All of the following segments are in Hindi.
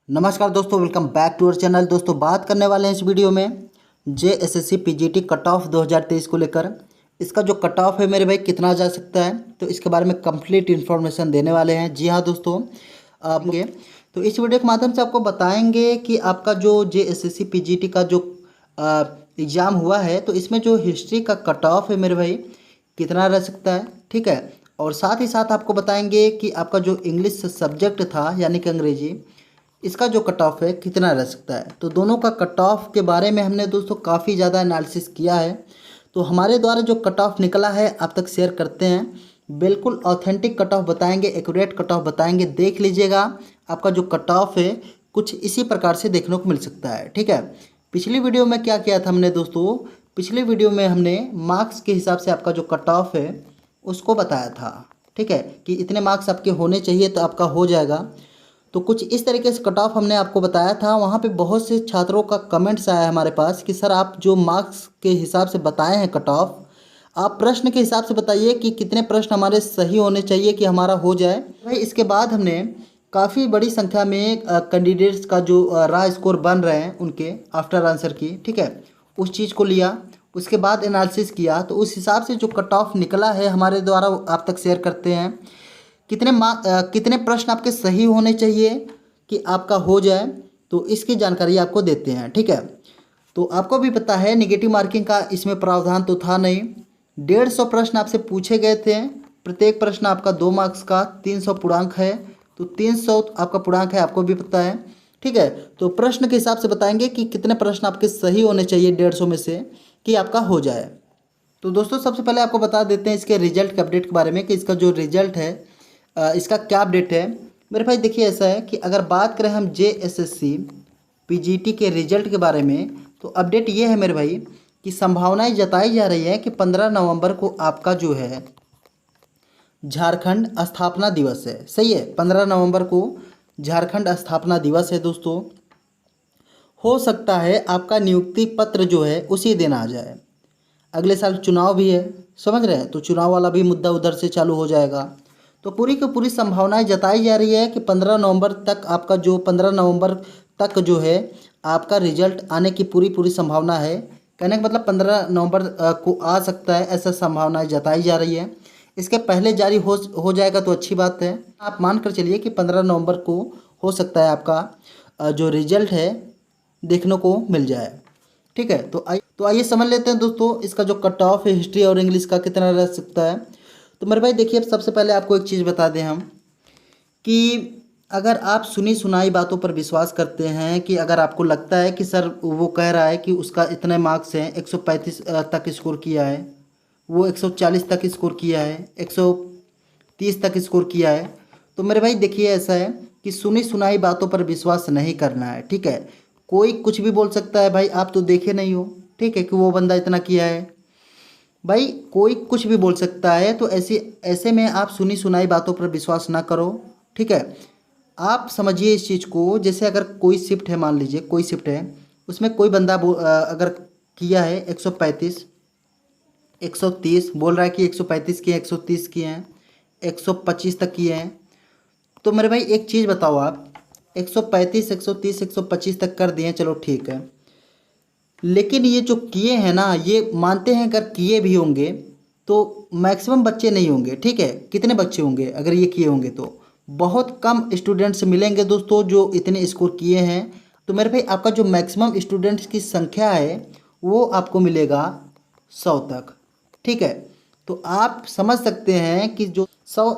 नमस्कार दोस्तों, welcome back to our channel. दोस्तों बात करने वाले हैं इस वीडियो में जेएसएससी पीजीटी कट ऑफ 2023 को लेकर। इसका जो कट ऑफ है मेरे भाई कितना जा सकता है, तो इसके बारे में कंप्लीट इन्फॉर्मेशन देने वाले हैं। जी हाँ दोस्तों, आपके तो इस वीडियो के माध्यम से आपको बताएंगे कि आपका जो जेएसएससी पीजीटी का जो एग्ज़ाम हुआ है, तो इसमें जो हिस्ट्री का कट ऑफ है मेरे भाई कितना रह सकता है, ठीक है। और साथ ही साथ आपको बताएंगे कि आपका जो इंग्लिश सब्जेक्ट था यानी कि अंग्रेजी, इसका जो कट ऑफ है कितना रह सकता है। तो दोनों का कट ऑफ के बारे में हमने दोस्तों काफ़ी ज़्यादा एनालिसिस किया है। तो हमारे द्वारा जो कट ऑफ निकला है आप तक शेयर करते हैं। बिल्कुल ऑथेंटिक कट ऑफ बताएंगे, एक्यूरेट कट ऑफ बताएंगे। देख लीजिएगा, आपका जो कट ऑफ है कुछ इसी प्रकार से देखने को मिल सकता है, ठीक है। पिछली वीडियो में क्या किया था हमने दोस्तों, पिछले वीडियो में हमने मार्क्स के हिसाब से आपका जो कट ऑफ है उसको बताया था, ठीक है, कि इतने मार्क्स आपके होने चाहिए तो आपका हो जाएगा। तो कुछ इस तरीके से कट ऑफ हमने आपको बताया था। वहाँ पे बहुत से छात्रों का कमेंट्स आया है हमारे पास कि सर आप जो मार्क्स के हिसाब से बताए हैं कट ऑफ, आप प्रश्न के हिसाब से बताइए कि कितने प्रश्न हमारे सही होने चाहिए कि हमारा हो जाए भाई। इसके बाद हमने काफ़ी बड़ी संख्या में कैंडिडेट्स का जो रॉ स्कोर बन रहे हैं उनके आफ्टर आंसर की, ठीक है, उस चीज़ को लिया। उसके बाद एनालिसिस किया, तो उस हिसाब से जो कट ऑफ निकला है हमारे द्वारा आप तक शेयर करते हैं। कितने प्रश्न आपके सही होने चाहिए कि आपका हो जाए, तो इसकी जानकारी आपको देते हैं, ठीक है। तो आपको भी पता है नेगेटिव मार्किंग का इसमें प्रावधान तो था नहीं। 150 प्रश्न आपसे पूछे गए थे। प्रत्येक प्रश्न आपका 2 मार्क्स का 300 पूर्णांक है, तो 300 आपका पूर्णांक है, आपको भी पता है, ठीक है। तो प्रश्न के हिसाब से बताएंगे कि कितने प्रश्न आपके सही होने चाहिए 150 में से कि आपका हो जाए। तो दोस्तों सबसे पहले आपको बता देते हैं इसके रिजल्ट के अपडेट के बारे में कि इसका जो रिजल्ट है इसका क्या अपडेट है मेरे भाई। देखिए ऐसा है कि अगर बात करें हम जेएसएससी पीजीटी के रिजल्ट के बारे में, तो अपडेट ये है मेरे भाई कि संभावनाएं जताई जा रही है कि 15 नवंबर को आपका जो है झारखंड स्थापना दिवस है। सही है, 15 नवंबर को झारखंड स्थापना दिवस है दोस्तों। हो सकता है आपका नियुक्ति पत्र जो है उसी दिन आ जाए। अगले साल चुनाव भी है, समझ रहे हैं, तो चुनाव वाला भी मुद्दा उधर से चालू हो जाएगा। तो पूरी की पूरी संभावनाएं जताई जा रही है कि 15 नवंबर तक आपका जो 15 नवंबर तक जो है आपका रिजल्ट आने की पूरी पूरी संभावना है। कहने का मतलब 15 नवंबर को आ सकता है, ऐसा संभावनाएं जताई जा रही है। इसके पहले जारी हो जाएगा तो अच्छी बात है। आप मान कर चलिए कि 15 नवंबर को हो सकता है आपका जो रिजल्ट है देखने को मिल जाए, ठीक है। तो आइए समझ लेते हैं दोस्तों इसका जो कट ऑफ है हिस्ट्री और इंग्लिश का कितना रह सकता है। तो मेरे भाई देखिए, अब सबसे पहले आपको एक चीज़ बता दें हम कि अगर आप सुनी सुनाई बातों पर विश्वास करते हैं, कि अगर आपको लगता है कि सर वो कह रहा है कि उसका इतने मार्क्स हैं, 135 तक स्कोर किया है, वो 140 तक स्कोर किया है, 130 तक स्कोर किया है, तो मेरे भाई देखिए ऐसा है कि सुनी सुनाई बातों पर विश्वास नहीं करना है, ठीक है। कोई कुछ भी बोल सकता है भाई, आप तो देखे नहीं हो, ठीक है, कि वो बंदा इतना किया है। भाई कोई कुछ भी बोल सकता है, तो ऐसे में आप सुनी सुनाई बातों पर विश्वास ना करो, ठीक है। आप समझिए इस चीज़ को, जैसे अगर कोई शिफ्ट है, मान लीजिए कोई शिफ्ट है, उसमें कोई बंदा अगर किया है 135, 130 बोल रहा है कि 135 किए, 130 किए हैं, 125 तक किए हैं, तो मेरे भाई एक चीज़ बताओ आप, 135, 130, 125 तक कर दिए, चलो ठीक है, लेकिन ये जो किए हैं ना, ये मानते हैं अगर किए भी होंगे तो मैक्सिमम बच्चे नहीं होंगे, ठीक है। कितने बच्चे होंगे अगर ये किए होंगे, तो बहुत कम स्टूडेंट्स मिलेंगे दोस्तों जो इतने स्कोर किए हैं। तो मेरे भाई आपका जो मैक्सिमम स्टूडेंट्स की संख्या है वो आपको मिलेगा 100 तक, ठीक है। तो आप समझ सकते हैं कि जो 100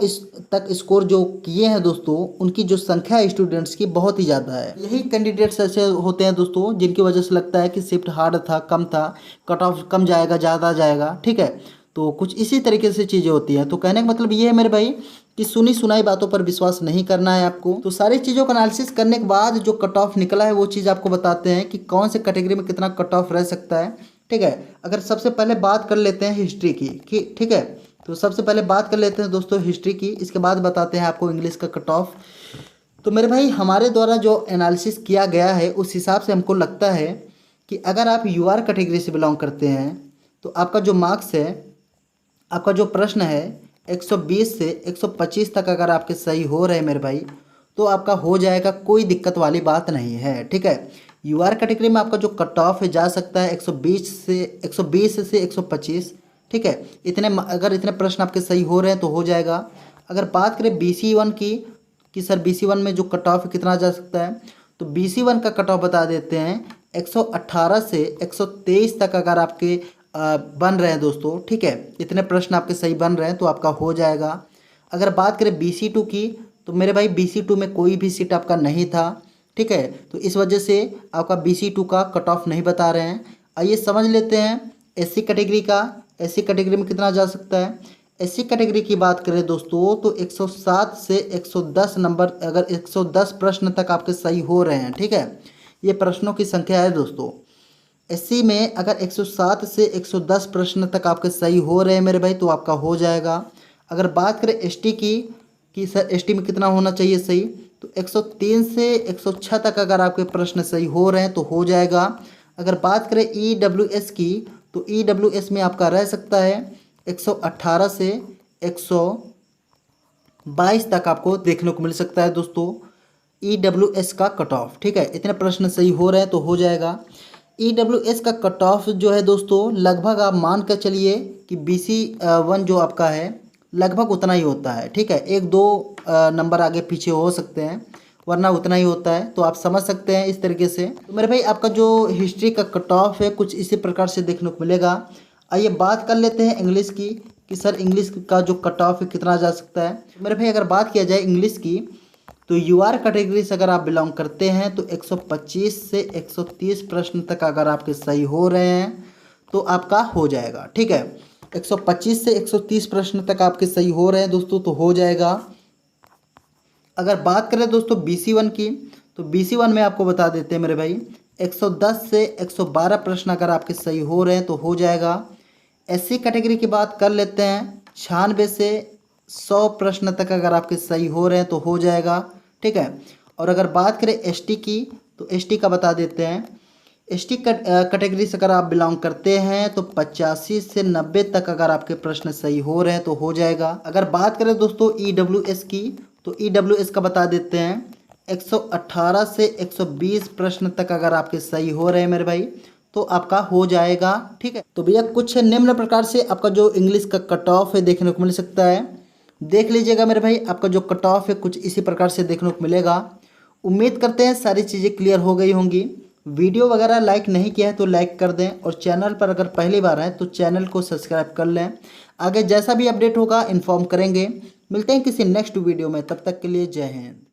तक स्कोर जो किए हैं दोस्तों, उनकी जो संख्या है स्टूडेंट्स की बहुत ही ज़्यादा है। यही कैंडिडेट्स ऐसे होते हैं दोस्तों जिनकी वजह से लगता है कि शिफ्ट हार्ड था, कम था, कट ऑफ कम जाएगा, ज़्यादा जाएगा, ठीक है। तो कुछ इसी तरीके से चीज़ें होती हैं। तो कहने का मतलब ये है मेरे भाई कि सुनी सुनाई बातों पर विश्वास नहीं करना है आपको। तो सारी चीज़ों का एनालिसिस करने के बाद जो कट ऑफ निकला है वो चीज़ आपको बताते हैं कि कौन से कैटेगरी में कितना कट ऑफ रह सकता है, ठीक है। अगर सबसे पहले बात कर लेते हैं हिस्ट्री की, ठीक है। तो सबसे पहले बात कर लेते हैं दोस्तों हिस्ट्री की, इसके बाद बताते हैं आपको इंग्लिश का कट ऑफ। तो मेरे भाई हमारे द्वारा जो एनालिसिस किया गया है उस हिसाब से हमको लगता है कि अगर आप यूआर कैटेगरी से बिलोंग करते हैं तो आपका जो मार्क्स है, आपका जो प्रश्न है 120 से 125 तक अगर आपके सही हो रहे हैं मेरे भाई, तो आपका हो जाएगा, कोई दिक्कत वाली बात नहीं है। ठीक है, यूआर कैटेगरी में आपका जो कट ऑफ है जा सकता है 120 से 125। ठीक है, अगर इतने प्रश्न आपके सही हो रहे हैं तो हो जाएगा। अगर बात करें BC1 की कि सर BC1 में जो कट ऑफ कितना जा सकता है, तो BC1 का कट ऑफ बता देते हैं 118 से 123 तक अगर आपके बन रहे हैं दोस्तों। ठीक है, इतने प्रश्न आपके सही बन रहे हैं तो आपका हो जाएगा। अगर बात करें BC2 की, तो मेरे भाई BC2 में कोई भी सीट आपका नहीं था। ठीक है, तो इस वजह से आपका BC2 का कट ऑफ नहीं बता रहे हैं। आइए समझ लेते हैं SC कैटेगरी का। SC कैटेगरी में कितना जा सकता है। SC कैटेगरी की बात करें दोस्तों तो 107 से 110 नंबर, अगर 110 प्रश्न तक आपके सही हो रहे हैं। ठीक है, ये प्रश्नों की संख्या है दोस्तों। SC में अगर 107 से 110 प्रश्न तक आपके सही हो रहे हैं मेरे भाई तो आपका हो जाएगा। अगर बात करें ST की कि सर ST में कितना होना चाहिए सही, तो 103 से 106 तक अगर आपके प्रश्न सही हो रहे हैं तो हो जाएगा। अगर बात करें EWS की, तो EWS में आपका रह सकता है 118 से 122 तक आपको देखने को मिल सकता है दोस्तों EWS का कट ऑफ। ठीक है, इतने प्रश्न सही हो रहे हैं तो हो जाएगा। EWS का कट ऑफ जो है दोस्तों लगभग आप मान कर चलिए कि BC1 जो आपका है लगभग उतना ही होता है। ठीक है, 1-2 नंबर आगे पीछे हो सकते हैं, वरना उतना ही होता है। तो आप समझ सकते हैं इस तरीके से। तो मेरे भाई आपका जो हिस्ट्री का कट ऑफ है कुछ इसी प्रकार से देखने को मिलेगा। आइए बात कर लेते हैं इंग्लिश की कि सर इंग्लिश का जो कट ऑफ है कितना जा सकता है। मेरे भाई अगर बात किया जाए इंग्लिश की, तो यूआर कैटेगरी से अगर आप बिलोंग करते हैं तो 125 से 130 प्रश्न तक अगर आपके सही हो रहे हैं तो आपका हो जाएगा। ठीक है, 125 से 130 प्रश्न तक आपके सही हो रहे हैं दोस्तों तो हो जाएगा। अगर बात करें दोस्तों BC1 की, तो BC1 में आपको बता देते हैं मेरे भाई 110 से 112 प्रश्न अगर आपके सही हो रहे हैं तो हो जाएगा। SC कैटेगरी की बात कर लेते हैं, 96 से 100 प्रश्न तक अगर आपके सही हो रहे हैं तो हो जाएगा। ठीक है, और अगर बात करें ST की, तो ST का बता देते हैं। ST कैटेगरी से अगर आप बिलोंग करते हैं तो 85 से 90 तक अगर आपके प्रश्न सही हो रहे हैं तो हो जाएगा। अगर बात करें दोस्तों EWS की, तो EWS का बता देते हैं 118 से 120 प्रश्न तक अगर आपके सही हो रहे हैं मेरे भाई तो आपका हो जाएगा। ठीक है, तो भैया कुछ निम्न प्रकार से आपका जो इंग्लिश का कट ऑफ है देखने को मिल सकता है। देख लीजिएगा मेरे भाई, आपका जो कट ऑफ है कुछ इसी प्रकार से देखने को मिलेगा। उम्मीद करते हैं सारी चीज़ें क्लियर हो गई होंगी। वीडियो वगैरह लाइक नहीं किया है तो लाइक कर दें, और चैनल पर अगर पहली बार आए तो चैनल को सब्सक्राइब कर लें। आगे जैसा भी अपडेट होगा इन्फॉर्म करेंगे। मिलते हैं किसी नेक्स्ट वीडियो में, तब तक के लिए जय हिंद।